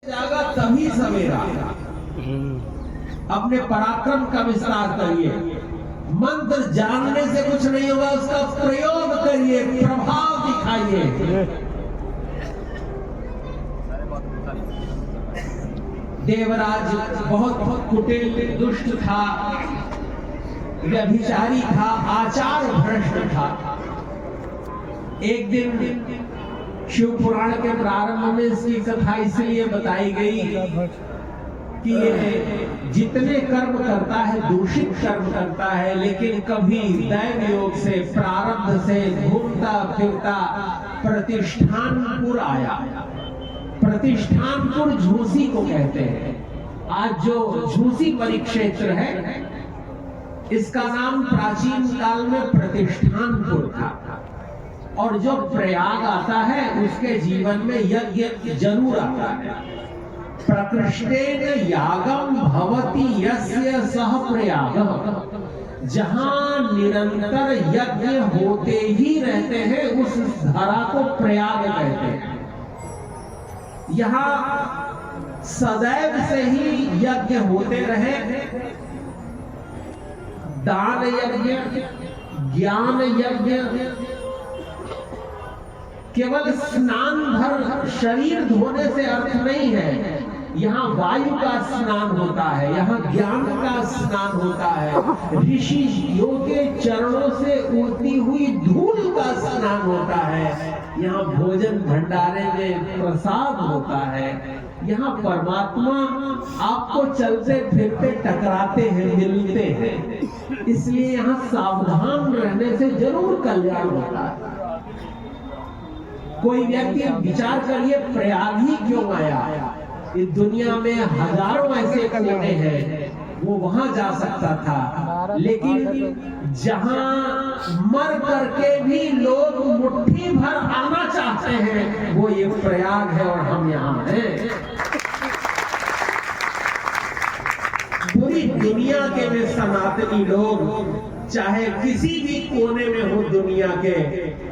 जागा तभी सवेरा। अपने पराक्रम का विस्तार करिए। मंत्र जानने से कुछ नहीं होगा, उसका प्रयोग करिए, प्रभाव दिखाइए। देवराज बहुत कुटिल, दुष्ट था, व्यभिचारी था, आचार भ्रष्ट था। एक दिन शिव पुराण के प्रारंभ में इसकी कथा इसलिए बताई गई कि ये जितने कर्म करता है, दूषित कर्म करता है, लेकिन कभी दैव योग से, प्रारब्ध से घूमता फिरता प्रतिष्ठानपुर आया। प्रतिष्ठानपुर झूसी को कहते हैं। आज जो झूसी परिक्षेत्र है, इसका नाम प्राचीन काल में प्रतिष्ठानपुर था। और जो प्रयाग आता है, उसके जीवन में यज्ञ जरूर आता है। प्रकृष्टेन यागम भवति यस्य सह प्रयागः। जहां निरंतर यज्ञ होते ही रहते हैं, उस धरा को प्रयाग कहते हैं। यहाँ सदैव से ही यज्ञ होते रहे। दान यज्ञ, ज्ञान यज्ञ, केवल स्नान भर शरीर धोने से अर्थ नहीं है। यहाँ वायु का स्नान होता है, यहाँ ज्ञान का स्नान होता है, ऋषियों के चरणों से उड़ती हुई धूल का स्नान होता है, यहाँ भोजन भंडारे में प्रसाद होता है, यहाँ परमात्मा आपको चलते फिरते टकराते हैं, मिलते हैं। इसलिए यहाँ सावधान रहने से जरूर कल्याण होता है। कोई व्यक्ति विचार करिए, प्रयाग ही क्यों आया? इस दुनिया में हजारों ऐसे कोने हैं, वो वहां जा सकता था, लेकिन जहां मर करके भी लोग मुट्ठी भर आना चाहते हैं, वो ये प्रयाग है और हम यहाँ हैं। पूरी दुनिया के में सनातनी लोग चाहे किसी भी कोने में हो दुनिया के,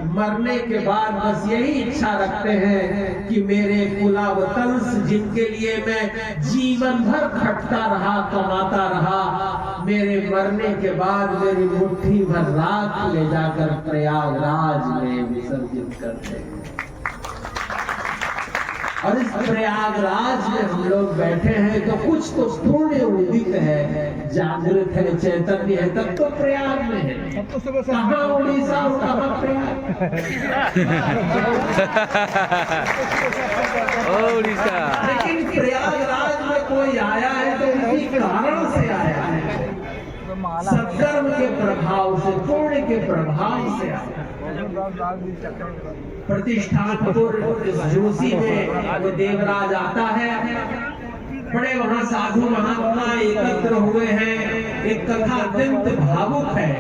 मरने के बाद बस यही इच्छा रखते हैं कि मेरे कुलावतंस, जिनके लिए मैं जीवन भर खटता रहा, कमाता रहा, मेरे मरने के बाद मेरी मुट्ठी भर राख ले जाकर प्रयागराज में विसर्जित करते हैं। और इस प्रयागराज में हम लोग बैठे हैं तो कुछ तो पुण्य उदित है, जागृत है, चैतन्य है, तब तो प्रयाग में है। कहाँ उड़ीसा और कहाँ प्रयाग? उड़ीसा। लेकिन प्रयागराज में कोई आया है तो इसी कारण से आया है, सत्कर्म के प्रभाव से, पुण्य के प्रभाव से आया। प्रतिष्ठानपुर जोशी में वो देवराज आता है। बड़े वहां साधु महात्मा एकत्र हुए हैं। एक कथा अत्यंत भावुक है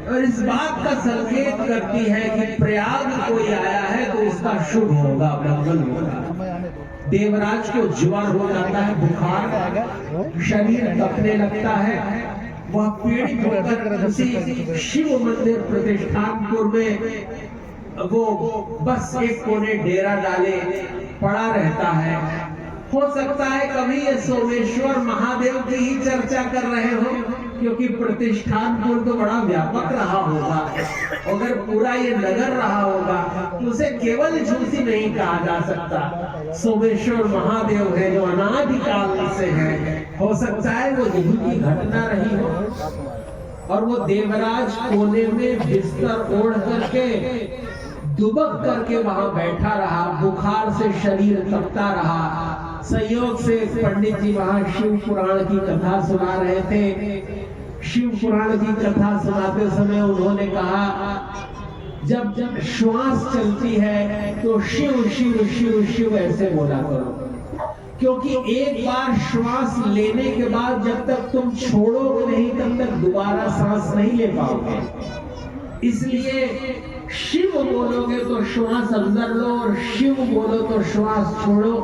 और इस बात का संकेत करती है कि प्रयाग कोई आया है तो उसका शुभ होगा, मंगल होगा। देवराज को ज्वर हो जाता है, बुखार, शरीर कपने लगता है। वह पीड़ित होकर उसी शिव मंदिर प्रतिष्ठानपुर में वो बस एक कोने डेरा डाले पड़ा रहता है। हो सकता है कभी ये सोमेश्वर महादेव की ही चर्चा कर रहे हो, क्योंकि प्रतिष्ठानपुर तो बड़ा व्यापक रहा होगा। अगर पूरा ये नगर रहा होगा तो उसे केवल झूसी नहीं कहा जा सकता। सोमेश्वर महादेव है जो अनादिकाल से है। हो सकता है वो यही की घटना रही हो और वो देवराज कोने में बिस्तर ओढ़ करके दुबक करके वहां बैठा रहा, बुखार से शरीर तपता रहा। संयोग से पंडित जी वहां शिव पुराण की कथा सुना रहे थे। शिव पुराण की कथा सुनाते समय उन्होंने कहा, जब जब श्वास चलती है तो शिव शिव शिव शिव ऐसे बोला करो, क्योंकि एक बार श्वास लेने के बाद जब तक तुम छोड़ोगे नहीं तब तक दोबारा सांस नहीं ले पाओगे। इसलिए शिव बोलोगे तो श्वास अंदर लो और शिव बोलो तो श्वास छोड़ो।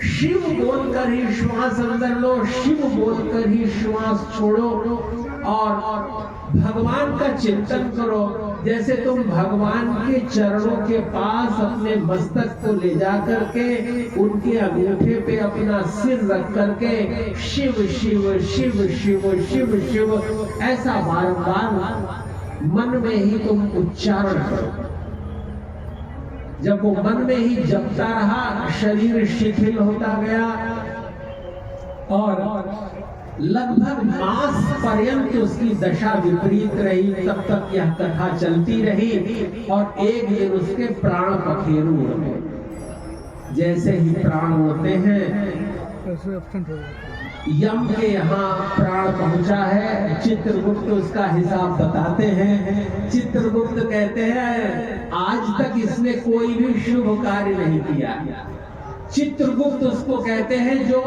शिव बोलकर ही श्वास अंदर लो, शिव बोलकर ही श्वास छोड़ो और भगवान का चिंतन करो। जैसे तुम भगवान के चरणों के पास अपने मस्तक को ले जा करके उनके अंगूठे पे अपना सिर रख करके शिव शिव शिव शिव शिव शिव ऐसा बार-बार मन में ही तुम उच्चारण करो। जब वो मन में ही जपता रहा, शरीर शिथिल होता गया और लगभग मास पर्यंत उसकी दशा विपरीत रही। तब तक यह कथा चलती रही और एक दिन उसके प्राण पखेरु हुए। जैसे ही प्राण होते हैं, यम के यहाँ प्राण पहुंचा है। चित्रगुप्त उसका हिसाब बताते हैं। चित्रगुप्त कहते हैं आज तक इसने कोई भी शुभ कार्य नहीं किया। चित्रगुप्त उसको कहते हैं जो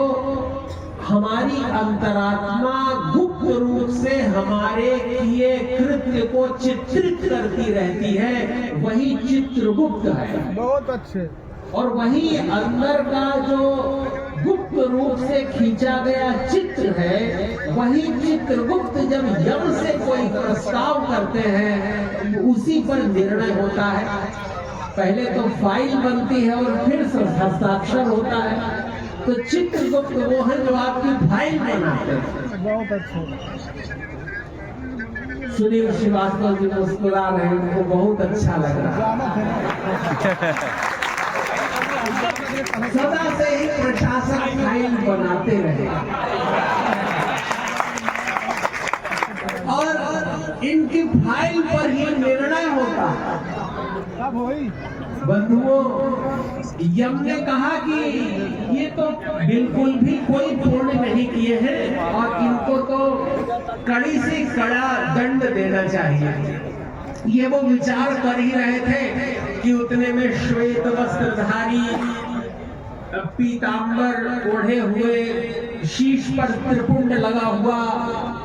हमारी अंतरात्मा गुप्त रूप से हमारे किए कृत्य को चित्रित करती रहती है, वही चित्रगुप्त है। बहुत अच्छे। और वही अंदर का जो गुप्त रूप से खींचा गया चित्र है, वही चित्रगुप्त जब यम से कोई प्रस्ताव करते हैं उसी पर निर्णय होता है। पहले तो फाइल बनती है और फिर हस्ताक्षर होता है। तो चित्रगुप्त वो है जो आपकी फाइल बनाते हैं। बहुत अच्छा। सुनील श्रीवास्तव जी मुस्कुरा रहे हैं, उनको बहुत अच्छा लग रहा है। सदा से ही प्रशासन फाइल बनाते रहे और इनकी फाइल पर ही निर्णय होता है। बंधुओं, यम ने कहा कि ये तो बिल्कुल भी कोई पुण्य नहीं किए हैं और इनको तो कड़ी से कड़ा दंड देना चाहिए। ये वो विचार कर ही रहे थे कि उतने में श्वेत वस्त्रधारी, पीतांबर ओढ़े हुए, शीश पर त्रिपुंड लगा हुआ,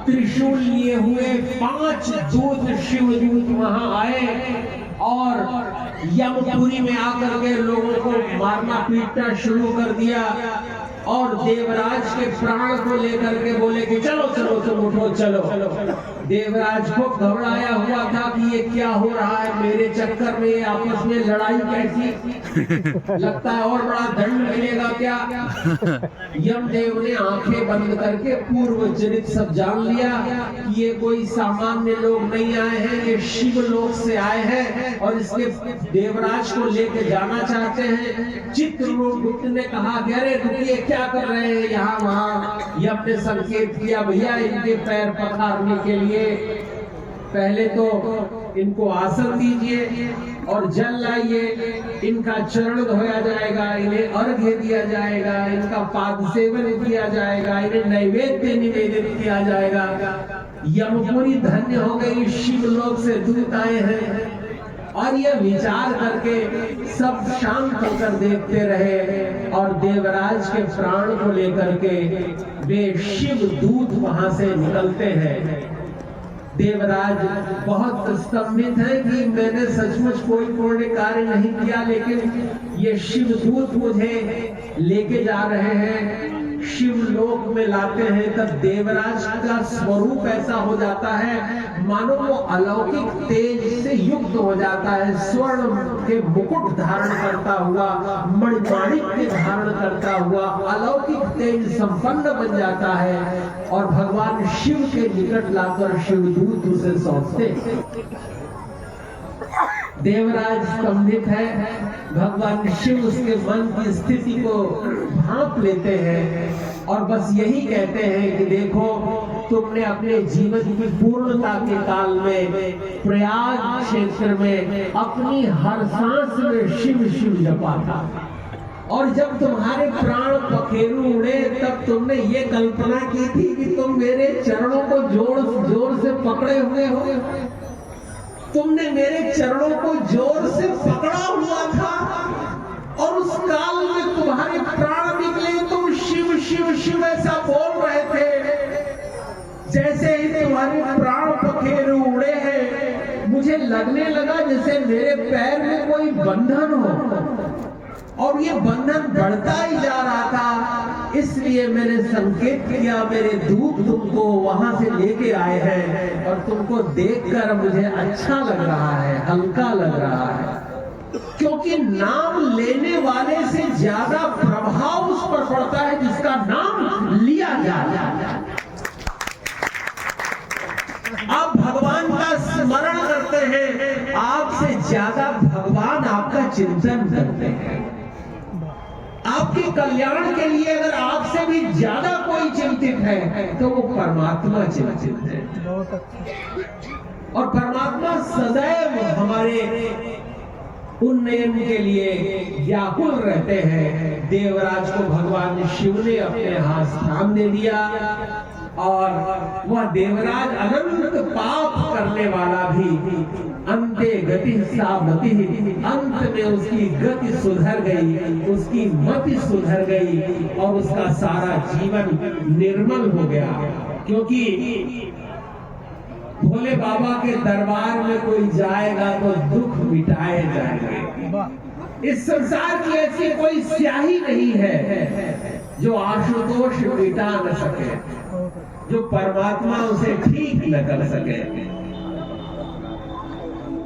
त्रिशूल लिए हुए 5 दूत शिवदूत वहां आए और यमपुरी में आकर के लोगों को मारना पीटना शुरू कर दिया और देवराज के प्राण को लेकर के बोले कि चलो चलो तुम उठो चलो। देवराज को घबराया हुआ था कि ये क्या हो रहा है, मेरे चक्कर में आपस में लड़ाई कैसी, लगता है और बड़ा दंड मिलेगा क्या। यमदेव ने आंखें बंद करके पूर्व चरित सब जान लिया कि ये कोई सामान्य लोग नहीं आए हैं, ये शिव लोक से आए हैं और इसके देवराज को लेके जाना चाहते हैं। चित्रगुप्त ने कहा अरे रुकिए, क्या कर रहे हैं यहाँ वहाँ। यम ने संकेत किया भैया इनके पैर पखारने के लिए पहले तो इनको आसन दीजिए और जल लाइए, इनका चरण धोया जाएगा, इन्हें अर्घ्य दिया जाएगा, इनका पाद सेवन किया जाएगा, इन्हें नैवेद्य निवेदित किया जाएगा। यमपुरी धन्य हो गई, शिवलोक से दूत आए हैं। और यह विचार करके सब शांत होकर देखते रहे और देवराज के प्राण को लेकर के वे शिव दूत वहां से निकलते हैं। देवराज बहुत स्तंभित है कि मैंने सचमुच कोई पुण्य कार्य नहीं किया, लेकिन ये शिवदूत मुझे लेके जा रहे हैं, शिवलोक में लाते हैं। तब देवराज का स्वरूप ऐसा हो जाता है मानो वो अलौकिक तेज से युक्त हो जाता है, स्वर्ण के मुकुट धारण करता हुआ, मणिमाणिक के धारण करता हुआ अलौकिक तेज संपन्न बन जाता है और भगवान शिव के निकट लाकर शिवदूत उसे सौंपते। देवराज स्तंभित है, भगवान शिव उसके मन की स्थिति को भांप लेते हैं और बस यही कहते हैं कि देखो तुमने अपने जीवन की पूर्णता के काल में प्रयाग क्षेत्र में अपनी हर सांस में शिव शिव जपा था और जब तुम्हारे प्राण पखेरु उड़े तब तुमने ये कल्पना की थी कि तुम मेरे चरणों को जोर जोर से पकड़े हुए हो, तुमने मेरे चरणों को जोर से पकड़ा हुआ था और उस काल में तुम्हारे प्राण निकले, तुम शिव शिव शिव ऐसा बोल रहे थे। जैसे ही तुम्हारे प्राण पखेरु उड़े हैं मुझे लगने लगा जैसे मेरे पैर में कोई बंधन हो और ये बंधन बढ़ता ही जा रहा था। इसलिए मैंने संकेत किया, मेरे दूत तुमको वहां से लेके आए हैं और तुमको देखकर मुझे अच्छा लग रहा है, हल्का लग रहा है, क्योंकि नाम लेने वाले से ज्यादा प्रभाव उस पर पड़ता है जिसका नाम लिया जाए। आप भगवान का स्मरण करते हैं, आपसे ज्यादा भगवान आपका चिंतन करते हैं। आपके कल्याण के लिए अगर आपसे भी ज्यादा कोई चिंतित है तो वो परमात्मा चिंतित है। और परमात्मा सदैव हमारे उन्नयन के लिए व्याकुल रहते हैं। देवराज को भगवान शिव ने अपने यहाँ स्थान दे दिया और वह देवराज अनंत पाप करने वाला भी अंते गति सावति, अंत में उसकी गति सुधर गई, उसकी मति सुधर गई और उसका सारा जीवन निर्मल हो गया। क्योंकि भोले बाबा के दरबार में कोई जाएगा तो दुख मिटाए जाएंगे। इस संसार की ऐसी कोई स्याही नहीं है जो आशुतोष मिटा न सके, जो परमात्मा उसे ठीक न कर सके।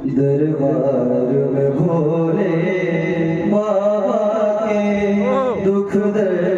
दरबार में भोले बाबा के दुख दर्द